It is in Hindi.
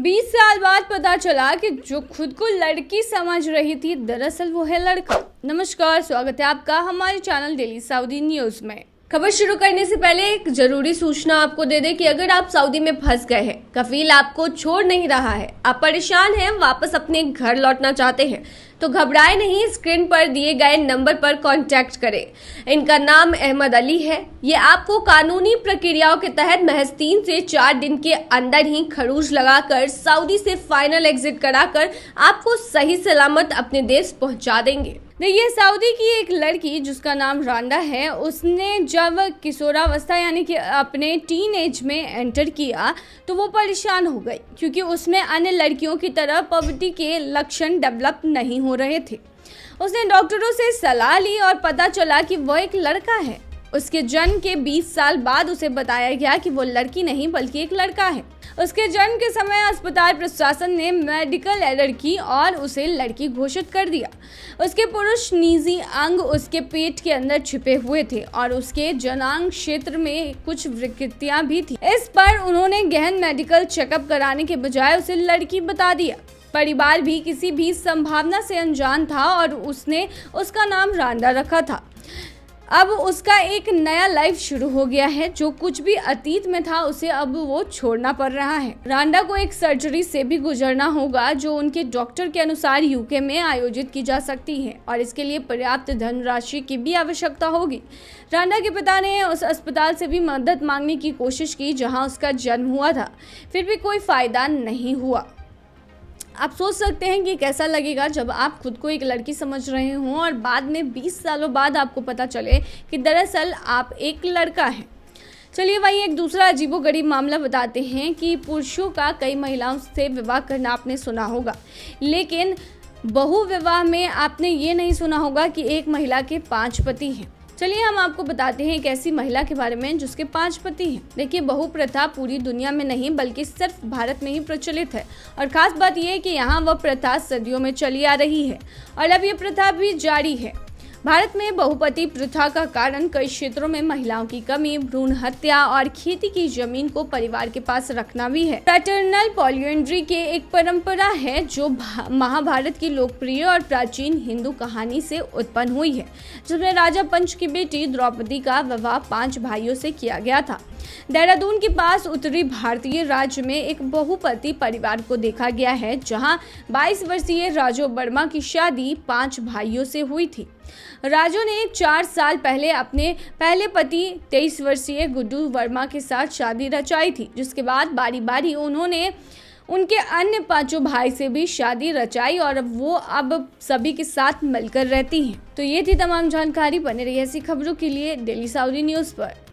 20 साल बाद पता चला कि जो खुद को लड़की समझ रही थी दरअसल वो है लड़का। नमस्कार, स्वागत है आपका हमारे चैनल डेली सऊदी न्यूज में। खबर शुरू करने से पहले एक जरूरी सूचना आपको दे दें कि अगर आप सऊदी में फंस गए हैं, कफील आपको छोड़ नहीं रहा है, आप परेशान हैं, वापस अपने घर लौटना चाहते हैं, तो घबराए नहीं, स्क्रीन पर दिए गए नंबर पर कांटेक्ट करें। इनका नाम अहमद अली है। ये आपको कानूनी प्रक्रियाओं के तहत महज 3 से 4 दिन के अंदर ही खरूज लगाकर सऊदी से फाइनल एग्जिट कराकर आपको सही सलामत अपने देश पहुंचा देंगे। देखिए, सऊदी की एक लड़की जिसका नाम रांडा है, उसने जब किशोरावस्था यानी कि अपने टीन एज में एंटर किया तो वो परेशान हो गई, क्योंकि उसमें अन्य लड़कियों की तरह पॉवर्टी के लक्षण डेवलप नहीं हो रहे थे। उसने डॉक्टरों से सलाह ली और पता चला कि वो एक लड़का है। उसके जन्म के 20 साल बाद उसे बताया गया कि वो लड़की नहीं बल्कि एक लड़का है। उसके जन्म के समय अस्पताल प्रशासन ने मेडिकल एरर की और उसे लड़की घोषित कर दिया। उसके पुरुष निजी अंग उसके पेट के अंदर छिपे हुए थे और उसके जनांग क्षेत्र में कुछ विकृतियां भी थी। इस पर उन्होंने गहन मेडिकल चेकअप कराने के बजाय उसे लड़की बता दिया। परिवार भी किसी भी संभावना से अनजान था और उसने उसका नाम रांडा रखा था। अब उसका एक नया लाइफ शुरू हो गया है। जो कुछ भी अतीत में था उसे अब वो छोड़ना पड़ रहा है। रांडा को एक सर्जरी से भी गुजरना होगा जो उनके डॉक्टर के अनुसार यूके में आयोजित की जा सकती है और इसके लिए पर्याप्त धनराशि की भी आवश्यकता होगी। रांडा के पिता ने उस अस्पताल से भी मदद मांगने की कोशिश की जहां उसका जन्म हुआ था, फिर भी कोई फायदा नहीं हुआ। आप सोच सकते हैं कि कैसा लगेगा जब आप खुद को एक लड़की समझ रहे हों और बाद में 20 सालों बाद आपको पता चले कि दरअसल आप एक लड़का हैं। चलिए, वही एक दूसरा अजीबोगरीब मामला बताते हैं कि पुरुषों का कई महिलाओं से विवाह करना आपने सुना होगा, लेकिन बहु विवाह में आपने ये नहीं सुना होगा कि एक महिला के 5 पति हैं। चलिए, हम आपको बताते हैं एक ऐसी महिला के बारे में जिसके 5 पति हैं। देखिए, बहु प्रथा पूरी दुनिया में नहीं बल्कि सिर्फ भारत में ही प्रचलित है और खास बात यह है कि यहाँ वह प्रथा सदियों में चली आ रही है और अब ये प्रथा भी जारी है। भारत में बहुपति प्रथा का कारण कई क्षेत्रों में महिलाओं की कमी, भ्रूण हत्या और खेती की जमीन को परिवार के पास रखना भी है। पैटर्नल पॉलिएंड्री के एक परंपरा है जो महाभारत की लोकप्रिय और प्राचीन हिंदू कहानी से उत्पन्न हुई है, जिसमें राजा पंच की बेटी द्रौपदी का विवाह 5 भाइयों से किया गया था। देहरादून के पास उत्तरी भारतीय राज्य में एक बहुपति परिवार को देखा गया है, जहां 22 वर्षीय राजू वर्मा की शादी 5 भाइयों से हुई थी। राजू ने 4 साल पहले अपने पहले पति 23 वर्षीय गुड्डू वर्मा के साथ शादी रचाई थी, जिसके बाद बारी बारी उन्होंने उनके अन्य 5 भाई से भी शादी रचाई और वो अब सभी के साथ मिलकर रहती हैं। तो ये थी तमाम जानकारी। बने रही ऐसी खबरों के लिए डेली सऊदी न्यूज़ पर।